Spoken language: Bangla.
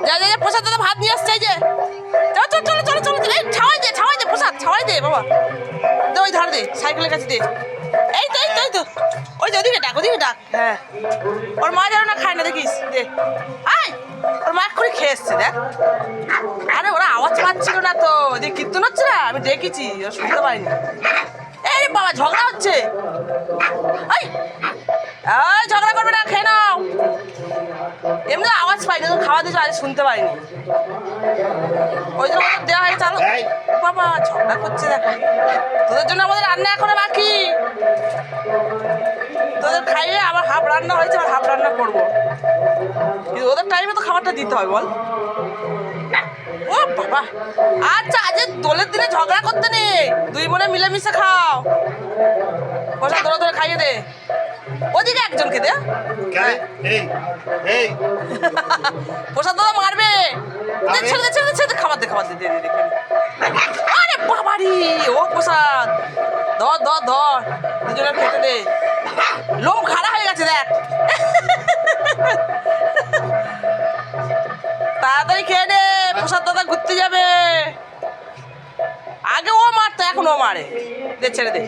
যা যা যা প্রসাদ দাদা ভাত নিয়ে আসছে এই যে চলো চলো চলো চলো চলো এই ছাওয়াই দে প্রসাদ ছাওয়াই দে বাবা দে ওই ধার দে সাইকেলের কাছে দে এই তো এই তো এই তো ওই যে ওদিকে ডাক হ্যাঁ ওর মা যেন না খায় না দেখিস দে আয় ওর মা এক্ষুনি খেয়ে এসছে দেখ আরে ওরা আওয়াজ পাচ্ছিল না তো ওদিকে কীর্তন হচ্ছে না আমি দেখেছি ও শুনতে পাইনি এই বাবা ঝগড়া হচ্ছে এই ঝগড়া করবে না খেয়ে নাও এমনি আওয়াজ পাইনি তো খাওয়া দিয়েছে আজ শুনতে পাইনি ওই জন্য ওদের দেওয়া হয়েছে চালো বাবা ঝগড়া করছে দেখো তোদের জন্য আমাদের রান্না এখনো বাকি তোদের খাইয়ে আবার হাফ রান্না হয়েছে আবার হাফ রান্না করবো কিন্তু ওদের টাইমে তো খাবারটা দিতে হবে বল ও বাবা আচ্ছা আজ দোলের দিনে ঝগড়া করতে নেই দুই বোনে মিলেমিশে খাও বসা ধরে ধরে খাইয়ে দে ওদিকে একজনকে দে প্রসাদ দাদা মারবে ছেড়ে ছেড়ে খাবার দে দে আরে বাবারি ও প্রসাদ ধর দুজনে খেতে দে লোম খাড়া হয়ে গেছে দেখ তাড়াতাড়ি খেয়ে নে প্রসাদ দাদা ঘুরতে যাবে আগে ও মারতো এখন ও মারে দে ছেড়ে দে